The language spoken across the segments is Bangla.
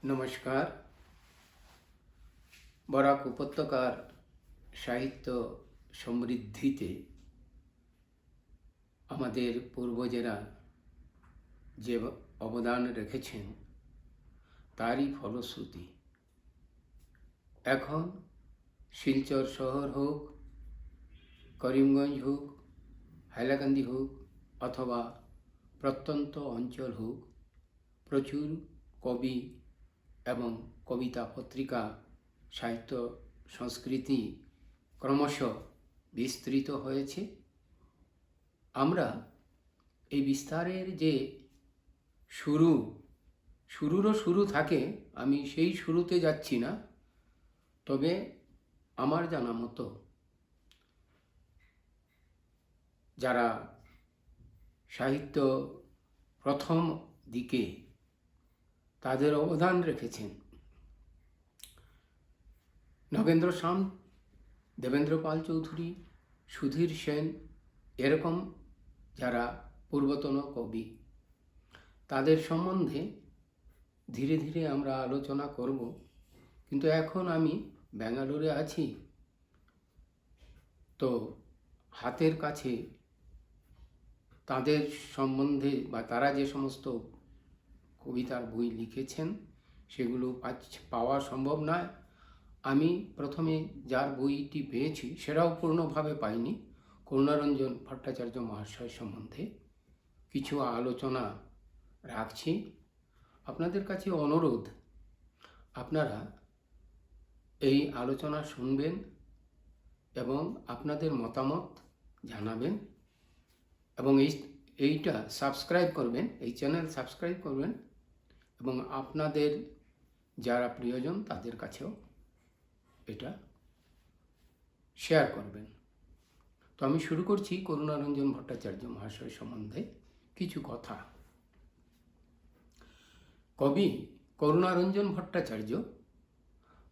নমস্কার। বরাক উপত্যকার সাহিত্য সমৃদ্ধিতে আমাদের পূর্বজেরা যে অবদান রেখেছেন তারই ফলশ্রুতি এখন শিলচর শহর হোক, করিমগঞ্জ হোক, হাইলাকান্দি হোক অথবা প্রত্যন্ত অঞ্চল হোক, প্রচুর কবি এবং কবিতা পত্রিকা, সাহিত্য সংস্কৃতি ক্রমশ বিস্তৃত হয়েছে। আমরা এই বিস্তারের যে শুরুরও শুরু থাকে, আমি সেই শুরুতে যাচ্ছি না, তবে আমার জানা মতো যারা সাহিত্য প্রথম দিকে তাদের অবদান রেখেছেন, নগেন্দ্র শাম, দেবেন্দ্র পাল চৌধুরী, সুধীর সেন, এরকম যারা পূর্বতন কবি, তাদের সম্বন্ধে ধীরে ধীরে আমরা আলোচনা করব। কিন্তু এখন আমি ব্যাঙ্গালোরে আছি, তো হাতের কাছে তাদের সম্বন্ধে বা তারা যে সমস্ত কবিতার বই লিখেছেন সেগুলো পাওয়া সম্ভব নয়। আমি প্রথমে যার বইটি পেয়েছি সেটাও পূর্ণভাবে পাইনি। করুণারঞ্জন ভট্টাচার্য মহাশয় সম্বন্ধে কিছু আলোচনা রাখছি। আপনাদের কাছে অনুরোধ, আপনারা এই আলোচনা শুনবেন এবং আপনাদের মতামত জানাবেন এবং এইটা সাবস্ক্রাইব করবেন, এই চ্যানেল সাবস্ক্রাইব করবেন এবং আপনাদের যারা প্রিয়জন তাদের কাছেও এটা শেয়ার করবেন। তো আমি শুরু করছি করুণারঞ্জন ভট্টাচার্য মহাশয় সম্বন্ধে কিছু কথা। কবি করুণারঞ্জন ভট্টাচার্য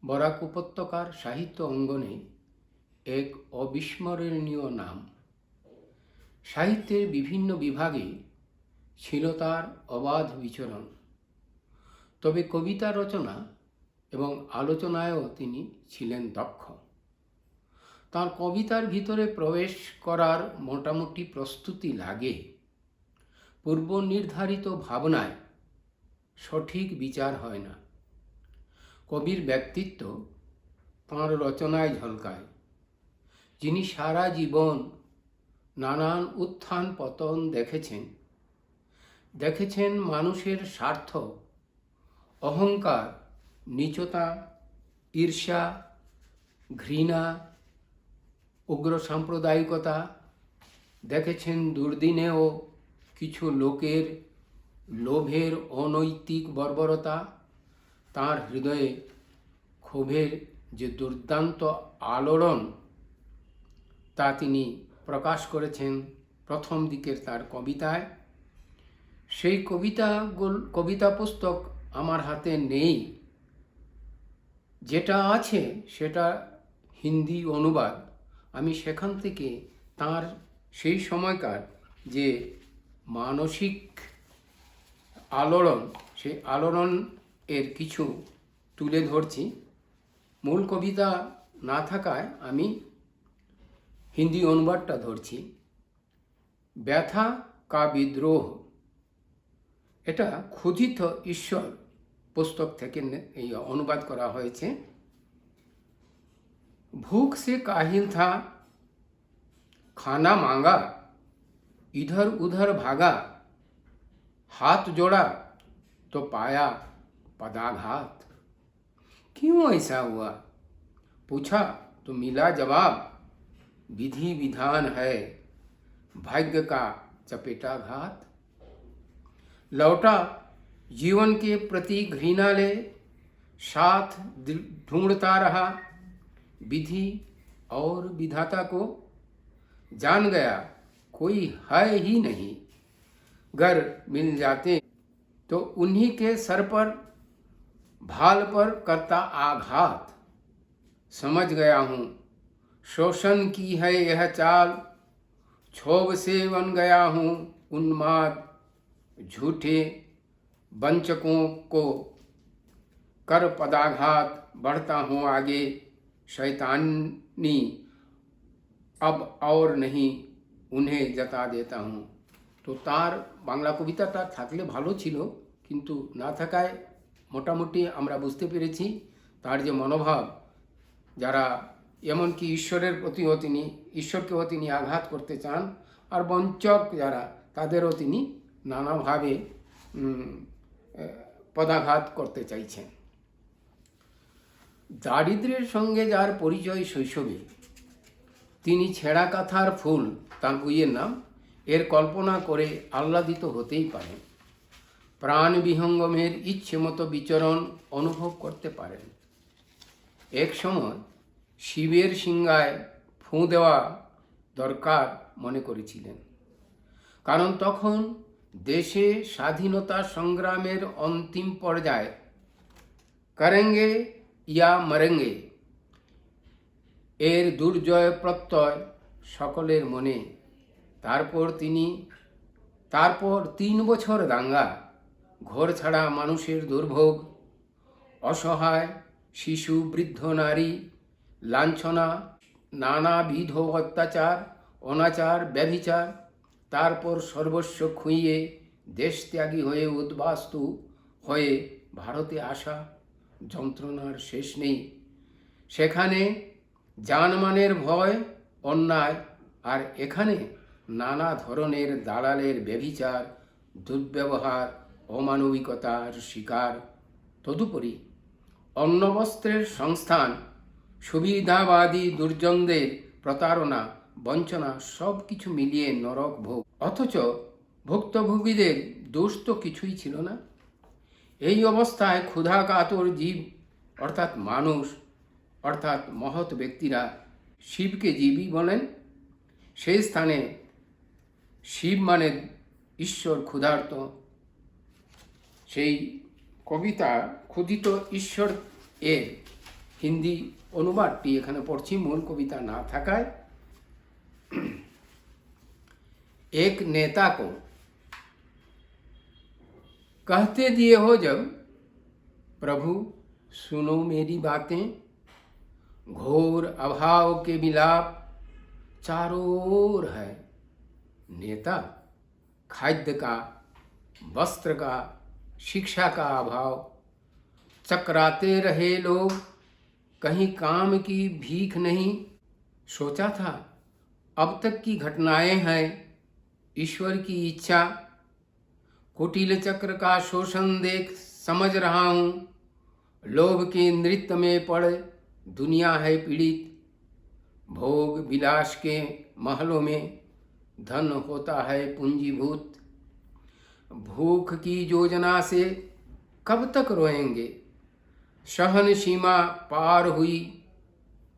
বরাক উপত্যকার সাহিত্য অঙ্গনে এক অবিস্মরণীয় নাম। সাহিত্যের বিভিন্ন বিভাগে ছিল তার অবাধ বিচরণ, তবে কবিতা রচনা এবং আলোচনায়ও তিনি ছিলেন দক্ষ। তার কবিতার ভিতরে প্রবেশ করার মোটামুটি প্রস্তুতি লাগে। পূর্ব নির্ধারিত ভাবনায় সঠিক বিচার হয় না। কবির ব্যক্তিত্ব তাঁর রচনায় ঝলকায়। যিনি সারা জীবন নানান উত্থান পতন দেখেছেন মানুষের স্বার্থ, অহংকার, নীচতা, ঈর্ষা, ঘৃণা, উগ্র সাম্প্রদায়িকতা, দেখেছেন দুর্দিনেও কিছু লোকের লোভের অনৈতিক বর্বরতা। তাঁর হৃদয়ে ক্ষোভের যে দুর্দান্ত আলোড়ন তা তিনি প্রকাশ করেছেন প্রথম দিকের তার কবিতায়। সেই কবিতা পুস্তক আমার হাতে নেই, যেটা আছে সেটা হিন্দি অনুবাদ। আমি সেখান থেকে তার সেই সময়কার যে মানসিক আলোড়ন, সেই আলোড়ন এর কিছু তুলে ধরছি। মূল কবিতা না থাকায় আমি হিন্দি অনুবাদটা ধরছি। ব্যথা কা বিদ্রোহ, এটা ক্ষুধিত ঈশ্বর পুস্তক থেকে এই অনুবাদ করা হয়েছে। भूख से काहिल था, खाना मांगा, इधर उधर भागा, हाथ जोड़ा तो पाया पदाघात। क्यों ऐसा हुआ पूछा तो मिला जवाब, विधि विधान है भाग्य का चपेटाघात। लौटा जीवन के प्रति घृणा ले, साथ ढूंढता रहा, विधि और विधाता को जान गया कोई है ही नहीं। गर मिल जाते तो उन्हीं के सर पर भाल पर करता आघात। समझ गया हूँ शोषण की है यह चाल, क्षोभ से बन गया हूँ उन्माद, झूठे वंचकों को कर पदाघात बढ़ता हूँ आगे, शैतानी अब और नहीं उन्हें जता देता हूँ। তো তার বাংলা কবিতাটা থাকলে ভালো ছিল, কিন্তু না থাকায় মোটামুটি আমরা বুঝতে পেরেছি তার যে মনোভাব, যারা এমনকি ঈশ্বরের প্রতিও তিনি, ঈশ্বরকেও তিনি আঘাত করতে চান, আর বঞ্চক যারা তাদেরও তিনি নানাভাবে পদাঘাত করতে চাইছেন। দারিদ্র্যের সঙ্গে যার পরিচয় শৈশবে, তিনি ছেঁড়া কাঁথার ফুল তার বইয়ের নাম, এর কল্পনা করে আহ্লাদিত হতেই পারেন। প্রাণ বিহঙ্গমের ইচ্ছে মতো বিচরণ অনুভব করতে পারেন। এক সময় শিবের সিংহায় ফুঁ দেওয়া দরকার মনে করেছিলেন, কারণ তখন দেশে স্বাধীনতা সংগ্রামের অন্তিম পর্যায়ে করেঙ্গে ইয়া মরেঙ্গে এর দুর্জয় প্রত্যয় সকলের মনে। তারপর 3 বছর দাঙ্গা, ঘর ছাড়া মানুষের দুর্ভোগ, অসহায় শিশু বৃদ্ধ নারী, লাঞ্ছনা, নানাবিধ অত্যাচার, অনাচার, ব্যভিচার, তারপর সর্বস্ব খুইয়ে দেশত্যাগী হয়ে উদ্বাস্তু হয়ে ভারতে আসা, যন্ত্রণার শেষ নেই। সেখানে জানমানের ভয়, অন্যায়, আর এখানে নানা ধরনের দালালের ব্যভিচার, দুর্ব্যবহার, অমানবিকতার শিকার। তদুপরি অন্নবস্ত্রের সংস্থান, সুবিধাবাদী দুর্জনদের প্রতারণা, বঞ্চনা, সব কিছু মিলিয়ে নরক ভোগ। অথচ ভুক্তভোগীদের দোষ তো কিছুই ছিল না। এই অবস্থায় ক্ষুধা কাতর জীব অর্থাৎ মানুষ অর্থাৎ মহৎ ব্যক্তিরা শিবকে জীবই বলেন। সেই স্থানে শিব মানে ঈশ্বর ক্ষুধার্ত। সেই কবিতা ক্ষুধিত ঈশ্বর এর হিন্দি অনুবাদটি এখানে পড়ছি, মূল কবিতা না থাকায়। एक नेता को कहते दिए हो जब, प्रभु सुनो मेरी बातें, घोर अभाव के मिलाप चारों ओर है। नेता खाद्य का, वस्त्र का, शिक्षा का अभाव, चकराते रहे लोग, कहीं काम की भीख नहीं। सोचा था अब तक की घटनाएं हैं ईश्वर की इच्छा, कुटिल चक्र का शोषण देख समझ रहा हूँ, लोभ के नृत्य में पड़ दुनिया है पीड़ित। भोग विलास के महलों में धन होता है पूंजीभूत, भूख की योजना से कब तक रोएंगे। सहन सीमा पार हुई,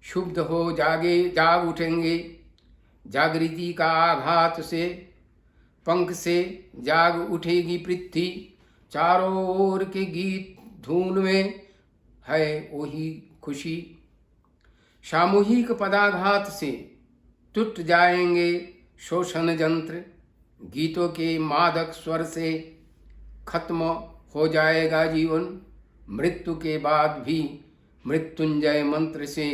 क्षुब्ध हो जाग उठेंगे। जागृति का आघात से पंख से जाग उठेगी पृथ्वी, चारों ओर के गीत धून में है वही खुशी। सामूहिक पदाघात से टूट जाएंगे शोषण यंत्र, गीतों के मादक स्वर से खत्म हो जाएगा जीवन। मृत्यु के बाद भी मृत्युंजय मंत्र से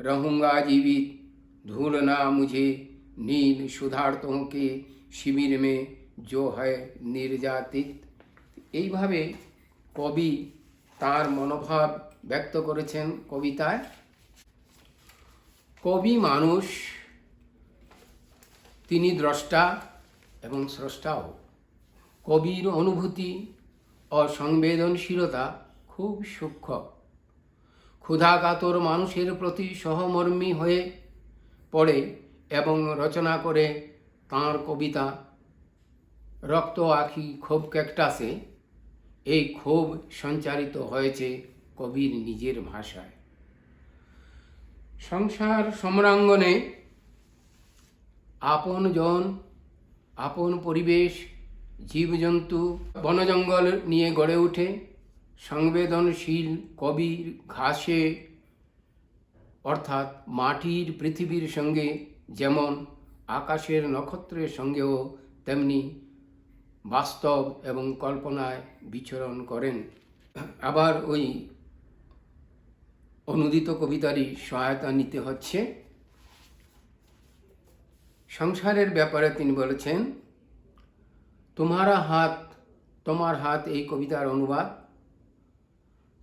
रहूँगा जीवित, धूलना मुझे নীল সুধার্তোं के শিবির में जो है নির্যাতিত। এইভাবে কবি তার মনোভাব ব্যক্ত করেছেন কবিতায়। কবি মানুষ, তিনি দ্রষ্টা এবং স্রষ্টাও। কবির অনুভূতি ও সংবেদনশীলতা খুব সূক্ষ্ম। ক্ষুধাকাতর মানুষের প্রতি সহমর্মী হয়ে পড়ে এবং রচনা করে তাঁর কবিতা রক্ত আঁখি ক্ষোভ ক্যাকটাসে। এই ক্ষোভ সঞ্চারিত হয়েছে কবির নিজের ভাষায়। সংসার সম্রাঙ্গনে আপন জন, আপন পরিবেশ, জীবজন্তু, বনজঙ্গল নিয়ে গড়ে ওঠে সংবেদনশীল কবির ঘাসে অর্থাৎ মাটির পৃথিবীর সঙ্গে যেমন আকাশের নক্ষত্রের সঙ্গেও তেমনি বাস্তব এবং কল্পনায় বিচরণ করেন। আবার ওই অনুদিত কবিতারই সহায়তা নিতে হচ্ছে। সংসারের ব্যাপারে তিনি বলেছেন, তোমার হাত এই কবিতার অনুবাদ।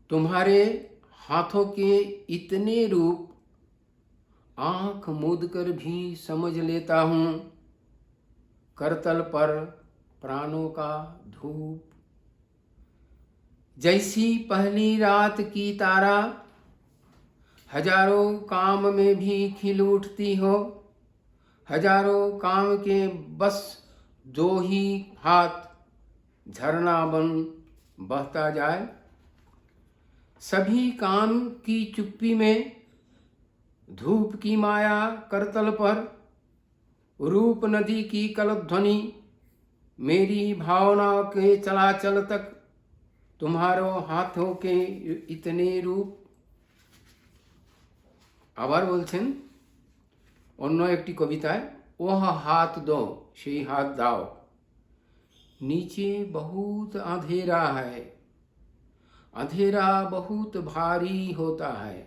तुम्हारे हाथों के इतने रूप आंख मूंद कर भी समझ लेता हूँ, करतल पर प्राणों का धूप। जैसी पहली रात की तारा हजारों काम में भी खिल उठती हो, हजारों काम के बस दो ही हाथ झरना बन बहता जाए। सभी काम की चुप्पी में धूप की माया करतल पर, रूप नदी की कलध्वनि मेरी भावना के चलाचल तक, तुम्हारो हाथों के इतने रूप। আবার বলছেন অন্য একটি কবিতায়, ওহ হাত দো সেই হাত দাও, नीचे बहुत अंधेरा है, अंधेरा बहुत भारी होता है,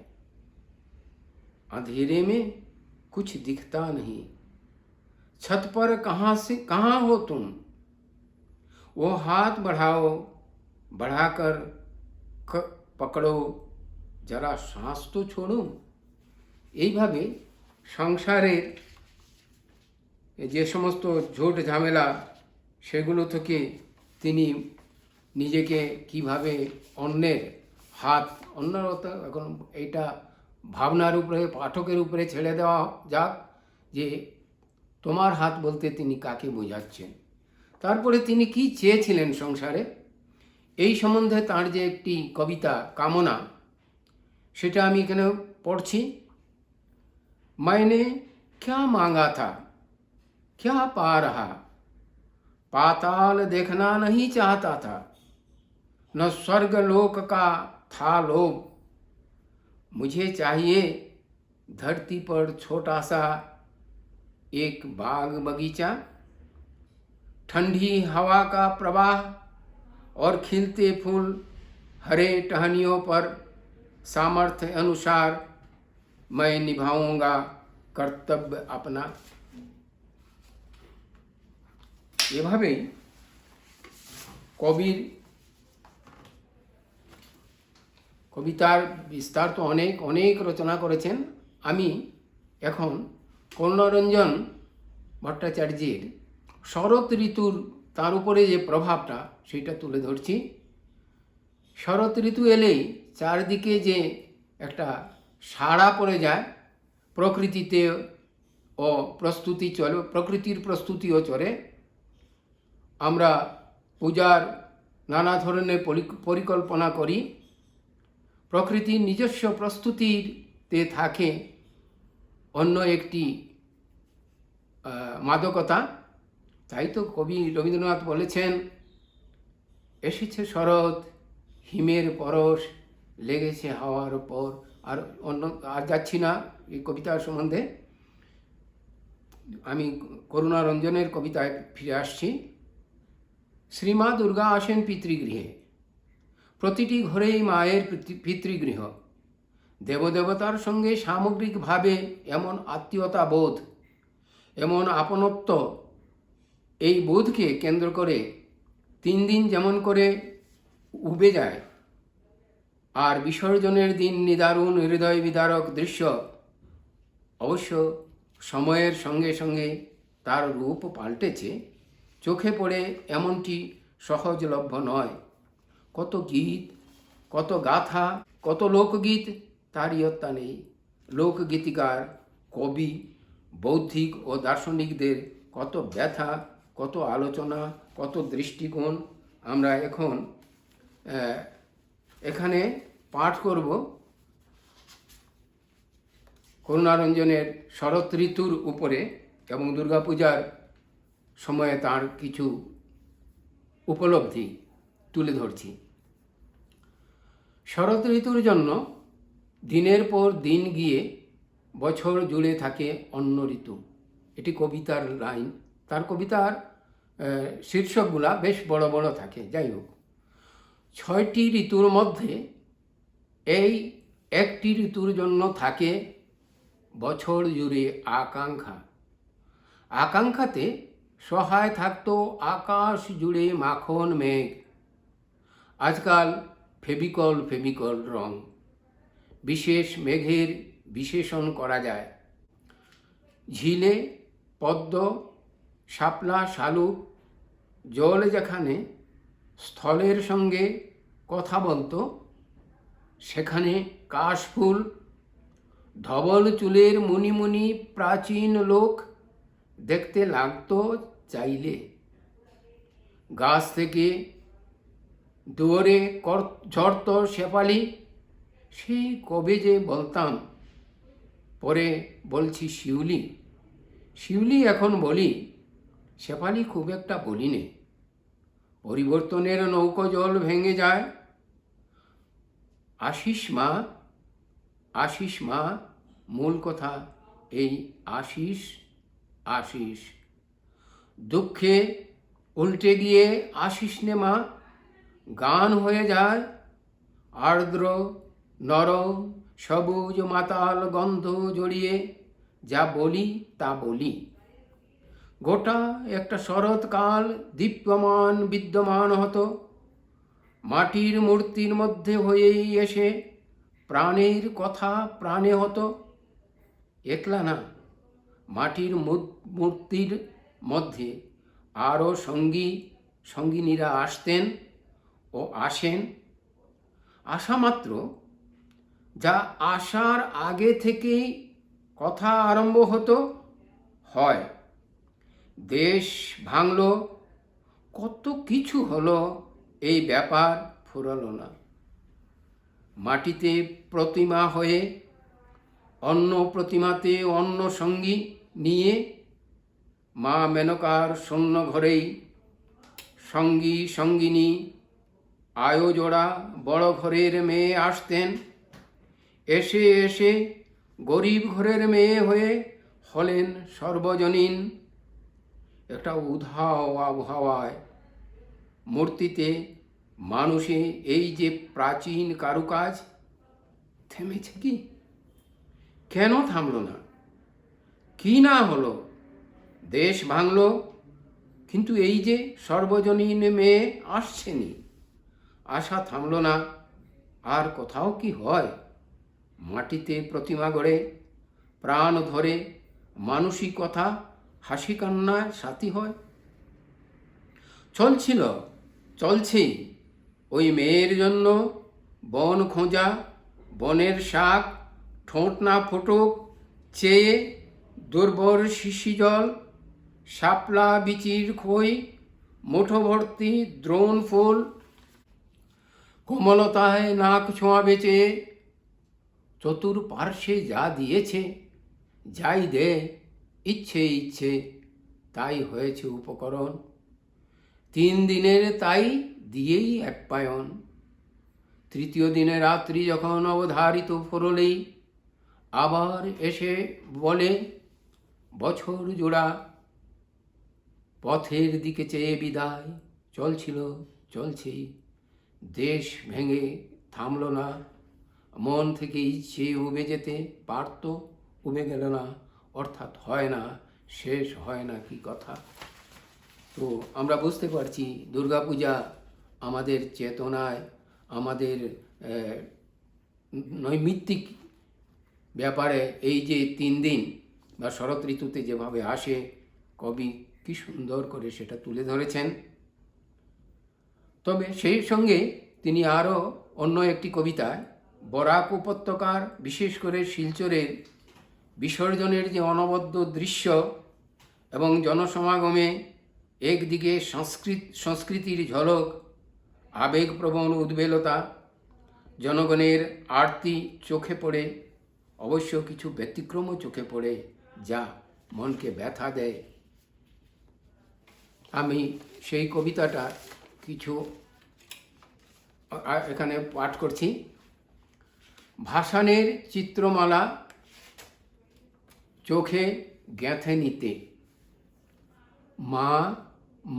अंधेरे में कुछ दिखता नहीं, छत पर कहाँ हो तुम, वो हाथ बढ़ाओ, बढ़ाकर पकड़ो, जरा सांस तो छोड़ो। এইভাবে সংসারের যে সমস্ত ঝোট ঝামেলা সেগুলো থেকে তিনি নিজেকে কিভাবে অন্যের হাত, অন্যের এখন এইটা ভাবনার উপরে, পাঠকের উপরে ছেড়ে দেওয়া যাক যে তোমার হাত বলতে তিনি কাকে বোঝাচ্ছেন। তারপরে তিনি কি চেয়েছিলেন সংসারে, এই সম্বন্ধে তার যে একটি কবিতা কামনা, সেটা আমি এখানে পড়ছি। मैंने क्या मांगा था, क्या पा रहा, पाताल देखना नहीं चाहता था, न स्वर्ग लोक का था लोभ, मुझे चाहिए धरती पर छोटा सा एक बाग बगीचा, ठंडी हवा का प्रवाह और खिलते फूल, हरे टहनियों पर सामर्थ्य अनुसार मैं निभाऊंगा কর্তব্য আপনা। এভাবেই কবিতার বিস্তার তো অনেক রচনা করেছেন। আমি এখন করুণারঞ্জন ভট্টাচার্যের শরৎ ঋতুর তার উপরে যে প্রভাবটা সেটা তুলে ধরছি। শরৎ ঋতু এলেই চারদিকে যে একটা সাড়া পড়ে যায়, প্রকৃতিতে ও প্রস্তুতি চলে, প্রকৃতির প্রস্তুতিও চলে। আমরা পূজার নানা ধরনের পরিকল্পনা করি, প্রকৃতির নিজস্ব প্রস্তুতিতে থাকে অন্য একটি মাদকতা। তাই তো কবি রবীন্দ্রনাথ বলেছেন, এসেছে শরৎ, হিমের পরশ লেগেছে হাওয়ার ওপর। আর যাচ্ছি না এই কবিতার সম্বন্ধে, আমি করুণারঞ্জনের কবিতায় ফিরে আসছি। শ্রীমা দুর্গা আসেন পিতৃগৃহে, প্রতিটি ঘরেই মায়ের পিতৃগৃহ, দেবদেবতার সঙ্গে সামগ্রিকভাবে এমন আত্মীয়তা বোধ, এমন আপনত্ব, এই বোধকে কেন্দ্র করে 3 দিন যেমন করে উবে যায়, আর বিসর্জনের দিন নিদারুণ হৃদয় বিদারক দৃশ্য। অবশ্য সময়ের সঙ্গে সঙ্গে তার রূপ পাল্টেছে, চোখে পড়ে এমনটি সহজলভ্য নয়। কত গীত, কত গাথা, কত লোকগীত, তার ইয়ত্তা নেই। লোকগীতিকার, কবি, বৌদ্ধিক ও দার্শনিকদের কত ব্যথা, কত আলোচনা, কত দৃষ্টিকোণ আমরা এখানে পাঠ করব। করুণারঞ্জনের শরৎ ঋতুর উপরে এবং দুর্গাপূজার সময়ে তার কিছু উপলব্ধি তুলে ধরছি। শরৎ ঋতুর জন্য দিনের পর দিন গিয়ে বছর জুড়ে থাকে অন্য ঋতু। এটি কবিতার লাইন। তার কবিতার শীর্ষকগুলা বেশ বড় বড় থাকে। যাই হোক, 6টি ঋতুর মধ্যে এই একটি ঋতুর জন্য থাকে বছর জুড়ে আকাঙ্ক্ষা। আকাঙ্ক্ষাতে সহায় থাকতো আকাশ জুড়ে মাখন মেঘ। আজকাল ফেভিকল রং, বিশেষ মেঘের বিশেষণ করা যায়। ঝিলে পদ্ম, শাপলা, শালুক, জল যেখানে স্থলের সঙ্গে কথা বলতো, সেখানে কাশফুল, ধবল চুলের মুনি প্রাচীন লোক দেখতে লাগতো চাইলে। গাছ থেকে দুয়ারে ঝরত শেফালি, সেই কবে যে বলতাম, পরে বলছি শিউলি এখন বলি, শেফালি খুব একটা বলি নে। পরিবর্তনের নৌকো জল ভেঙে যায়। আশিস মা, মূল কথা এই আশিস। দুঃখে উল্টে গিয়ে আশিস নে মা গান হয়ে যায়। আর্দ্র নরম সবুজ মাতাল গন্ধ জড়িয়ে যা বলি তা বলি। গোটা একটা শরৎকাল দীপ্যমান বিদ্যমান হতো, মাটির মূর্তির মধ্যে হয়েই এসে প্রাণের কথা প্রাণে হতো। একলা না, মাটির মূর্তির মধ্যে আরও সঙ্গিনীরা আসতেন ও আসেন। আসা মাত্র, যা আসার আগে থেকেই কথা আরম্ভ হতো, হয় দেশ ভাঙল, কত কিছু হলো, এই ব্যাপার ফুরলো না। মাটিতে প্রতিমা হয়ে অন্য প্রতিমাতে অন্য সঙ্গী নিয়ে মা মেনকার শূন্য ঘরেই সঙ্গিনী আয়োজোড়া বড় ঘরের মেয়ে আসতেন। এসে গরিব ঘরের মেয়ে হয়ে হলেন সর্বজনীন। একটা উধাও আবহাওয়ায় মূর্তিতে মানুষে এই যে প্রাচীন কারুকাজ থেমেছে কি? কেন থামল না? কি না হলো? দেশ ভাঙল, কিন্তু এই যে সর্বজনীন মেয়ে আসছেনি, আশা থামল না। আর কোথাও কি হয়? মাটিতে প্রতিমা গড়ে প্রাণ ধরে মানুষই কথা হাসি কান্নায় সাথী হয়। চলছেই ওই মেয়ের জন্য বন খোঁজা, বনের শাক, ঠোঁট না ফোটুক চেয়ে দুর্বর শিশি জল, শাপলা বিচির খই, মুঠো ভর্তি দ্রোণ ফুল, কোমলতায় নাক ছোঁয়াবে চেয়ে। চতুর্পার্শ্বে যা দিয়েছে, যাই দে, ইচ্ছে তাই হয়েছে উপকরণ। 3 দিনের তাই দিয়েই আপ্যায়ন। তৃতীয় দিনে রাত্রি যখন অবধারিত ফুরলেই আবার এসে বলে বছর জোড়া পথের দিকে চেয়ে বিদায়। চলছেই, দেশ ভেঙে থামল না। মন থেকে ইচ্ছে উবে যেতে পারত, উবে গেল না, অর্থাৎ হয় না, শেষ হয় না কি কথা। তো আমরা বুঝতে পারছি দুর্গাপূজা আমাদের চেতনায়, আমাদের নৈমিত্তিক ব্যাপারে এই যে 3 দিন বা শরৎ ঋতুতে যেভাবে আসে, কবি কি সুন্দর করে সেটা তুলে ধরেছেন। তবে সেই সঙ্গে তিনি আরও অন্য একটি কবিতায় বরাক উপত্যকার, বিশেষ করে শিলচরের বিসর্জনের যে অনবদ্য দৃশ্য এবং জনসমাগমে একদিকে সংস্কৃতির ঝলক, আবেগপ্রবণ উদ্বেলতা, জনগণের আরতি চোখে পড়ে, অবশ্য কিছু ব্যতিক্রমও চোখে পড়ে যা মনকে ব্যথা দেয়। আমি সেই কবিতাটা কিছু এখানে পাঠ করছি। ভাসানের চিত্রমালা চোখে গেঁথে নিতে,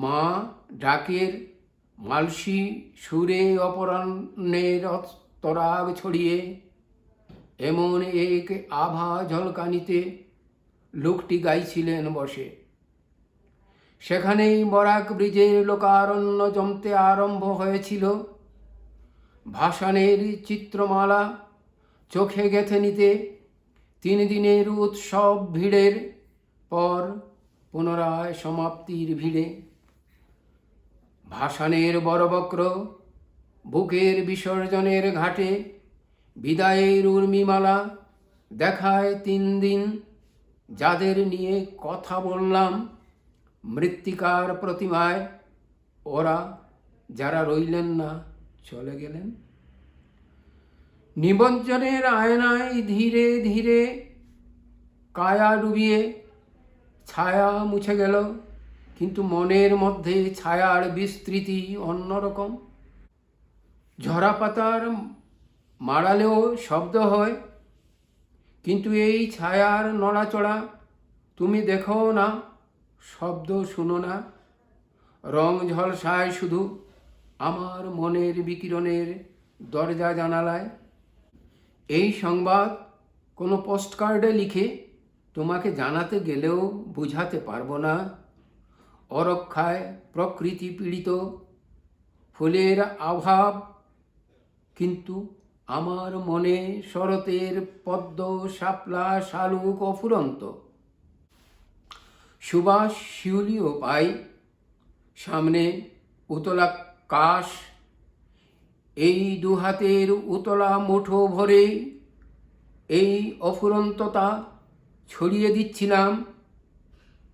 মা ডাকের মালসী সুরে অপরাহ্নের তরাগ ছড়িয়ে এমন এক আভা ঝলকানিতে লোকটি গাইছিলেন বসে। সেখানেই বরাক ব্রিজের লোকারণ্য জমতে আরম্ভ হয়েছিল। ভাসানের চিত্রমালা চোখে গেঁথে নিতে 3 দিনের উৎসব ভিড়ের পর পুনরায় সমাপ্তির ভিড়ে। ভাসানের বড়বক্র বুকের বিসর্জনের ঘাটে বিদায়ের উর্মিমালা দেখায় 3 দিন, যাদের নিয়ে কথা বললাম মৃত্তিকার প্রতিমায়, ওরা যারা রইলেন না চলে গেলেন। নিমজ্জনের আয়নায় ধীরে ধীরে কায়া ডুবিয়ে ছায়া মুছে গেল, কিন্তু মনের মধ্যে ছায়ার বিস্তৃতি অন্যরকম। ঝরা পাতার মাড়ালেও শব্দ হয়, কিন্তু এই ছায়ার নড়াচড়া তুমি দেখো না, শব্দ শুনো না। রং ঝলসায় শুধু আমার মনের বিকিরণের দরজা জানালায়। এই সংবাদ কোনো পোস্টকার্ডে লিখে তোমাকে জানাতে গেলেও বুঝাতে পারবো না। অরক্ষায় প্রকৃতি পীড়িত, ফুলের অভাব, কিন্তু আমার মনে শরতের পদ্ম, শাপলা, শালুক অফুরন্ত। সুবাস শিউলিও পাই, সামনে উতলা কাশ। এই দুহাতের উতলা মুঠো ভরে এই অফুরন্ততা ছড়িয়ে দিচ্ছিলাম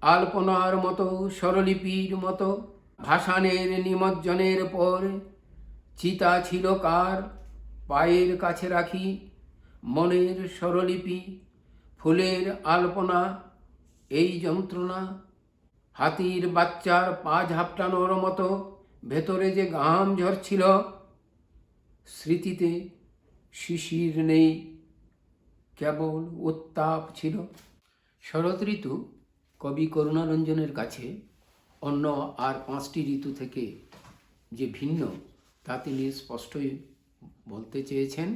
আলপনার মতো, স্বরলিপির মতো। ভাসানের নিমজ্জনের পর চিতা ছিল কার, পায়ের কাছে রাখি মনের স্বরলিপি, ফুলের আলপনা, এই যন্ত্রণা। হাতির বাচ্চার পা ঝাপটানোর মতো ভেতরে যে ঘাম ঝরছিল। স্মৃতিতে শিশির নেই, কেবল উত্তাপ ছিল। শরৎ ঋতু কবি করুণারঞ্জনের কাছে অন্য আর 5টি ঋতু থেকে যে ভিন্ন তা তিনি স্পষ্টই বলতে চেয়েছেন।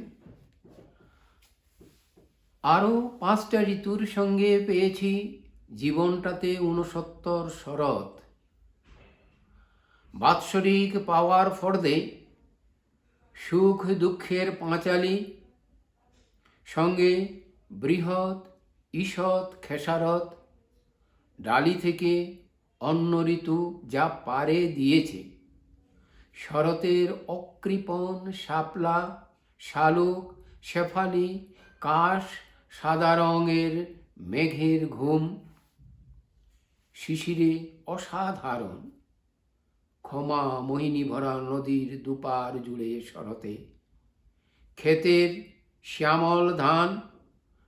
আরও 5টা ঋতুর সঙ্গে পেয়েছি জীবনটাতে 69 শরৎ। বাৎসরিক পাওয়ার ফর্দে সুখ দুঃখের পাঁচালি, সঙ্গে বৃহৎ ঈষৎ খেসারত। ডালি থেকে অন্য ঋতু যা পারে দিয়েছে। শরতের অকৃপণ শাপলা, শালুক, শেফালি, কাশ, সাদা রঙের মেঘের ঘুম। শিশিরে অসাধারণ ক্ষমা মোহিনী ভরা নদীর দুপার জুড়ে শরতে। ক্ষেতের শ্যামল ধান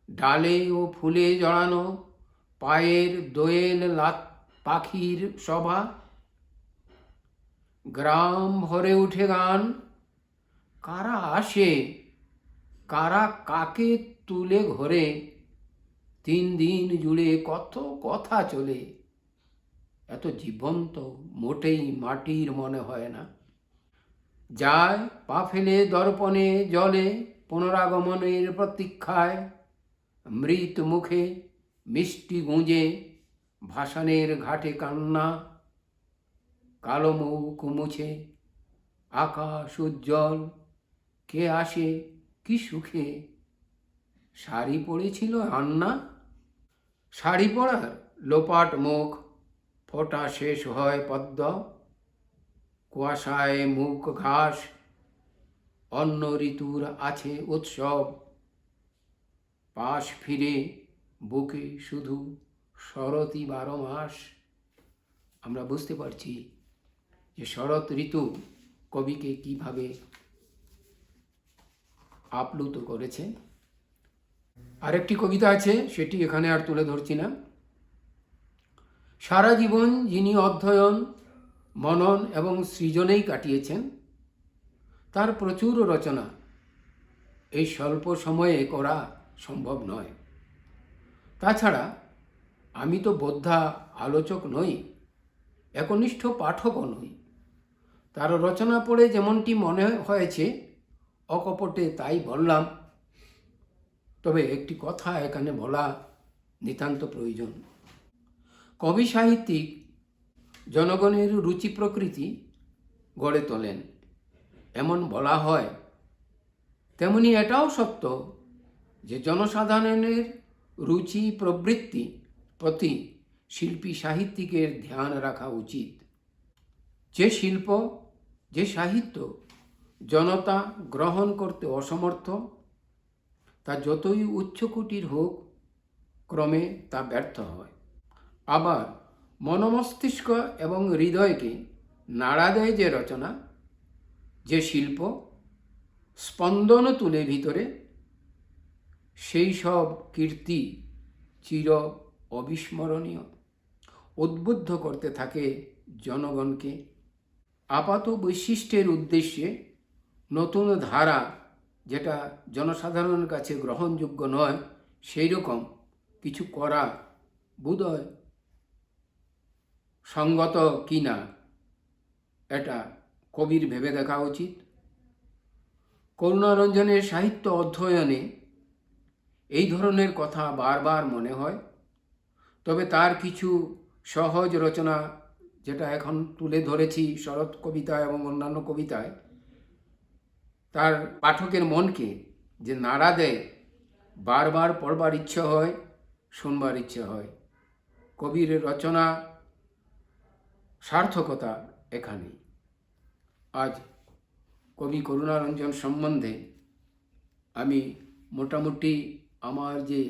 ডালে ও ফুলে জড়ানো, পায়ের দোয়েল লাত পাখির সভা। গ্রাম ভরে উঠে গান, কারা আসে, কারা কাকে তুলে ঘরে। 3 দিন জুড়ে কত কথা চলে, এত জীবন্ত মোটেই মাটির মনে হয় না। যায় পা ফেলে দর্পণে জলে পুনরাগমনের প্রতীক্ষায়। মৃত মুখে মিষ্টি গুঁজে ভাসানের ঘাটে কান্না। কালো মুখ মুছে আকাশ উজ্জ্বল, কে আসে কি সুখে। শাড়ি পরেছিল আন্না, শাড়ি পরার লোপাট মুখ, ফোটা শেষ হয় পদ্ম। কুয়াশায় মুখ ঘাস, অন্য ঋতুর আছে উৎসব। পাশ ফিরে বুকে শুধু শরৎই 12 মাস। আমরা বুঝতে পারছি যে শরৎ ঋতু কবিকে কিভাবে আপ্লুত করেছে। আরেকটি কবিতা আছে, সেটি এখানে আর তুলে ধরছি না। সারা জীবন যিনি অধ্যয়ন, মনন এবং সৃজনেই কাটিয়েছেন, তার প্রচুর রচনা এই স্বল্প সময়ে করা সম্ভব নয়। তাছাড়া আমি তো বোদ্ধা আলোচক নই, একনিষ্ঠ পাঠকও নই। তার রচনা পড়ে যেমনটি মনে হয়েছে অকপটে তাই বললাম। তবে একটি কথা এখানে বলা নিতান্ত প্রয়োজন। কবি সাহিত্যিক জনগণের রুচি প্রকৃতি গড়ে তোলেন এমন বলা হয়, তেমনি এটাও সত্য যে জনসাধারণের রুচি প্রবৃত্তি প্রতি শিল্পী সাহিত্যিকের ধ্যান রাখা উচিত। যে শিল্প, যে সাহিত্য জনতা গ্রহণ করতে অসমর্থ, তা যতই উচ্চকোটির হোক, ক্রমে তা ব্যর্থ হয়। আবার মনমস্তিষ্ক এবং হৃদয়কে নাড়া দেয় যে রচনা, যে শিল্প স্পন্দন তুলে ভিতরে, সেই সব কীর্তি চির অবিস্মরণীয়, উদ্বুদ্ধ করতে থাকে জনগণকে। আপাত বৈশিষ্ট্যের উদ্দেশ্যে নতুন ধারা, যেটা জনসাধারণের কাছে গ্রহণযোগ্য নয়, সেই রকম কিছু করা বোধহয় সঙ্গত কিনা এটা কবির ভেবে দেখা উচিত। করুণারঞ্জনের সাহিত্য অধ্যয়নে এই ধরনের কথা বারবার মনে হয়। তবে তার কিছু সহজ রচনা, যেটা এখন তুলে ধরেছি শরৎ কবিতা এবং অন্যান্য কবিতায়, তার পাঠকের মনকে যে নাড়া দেয়, বারবার পড়বার ইচ্ছে হয়, শুনবার ইচ্ছে হয়। কবির রচনা সার্থকতা এখানে। আজ কবি করুণারঞ্জন সম্বন্ধে আমি মোটামুটি আমার যে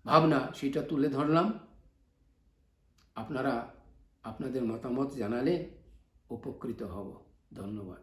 ভাবনা সেটা তুলে ধরলাম। আপনারা আপনাদের মতামত জানালে উপকৃত হব। ধন্যবাদ।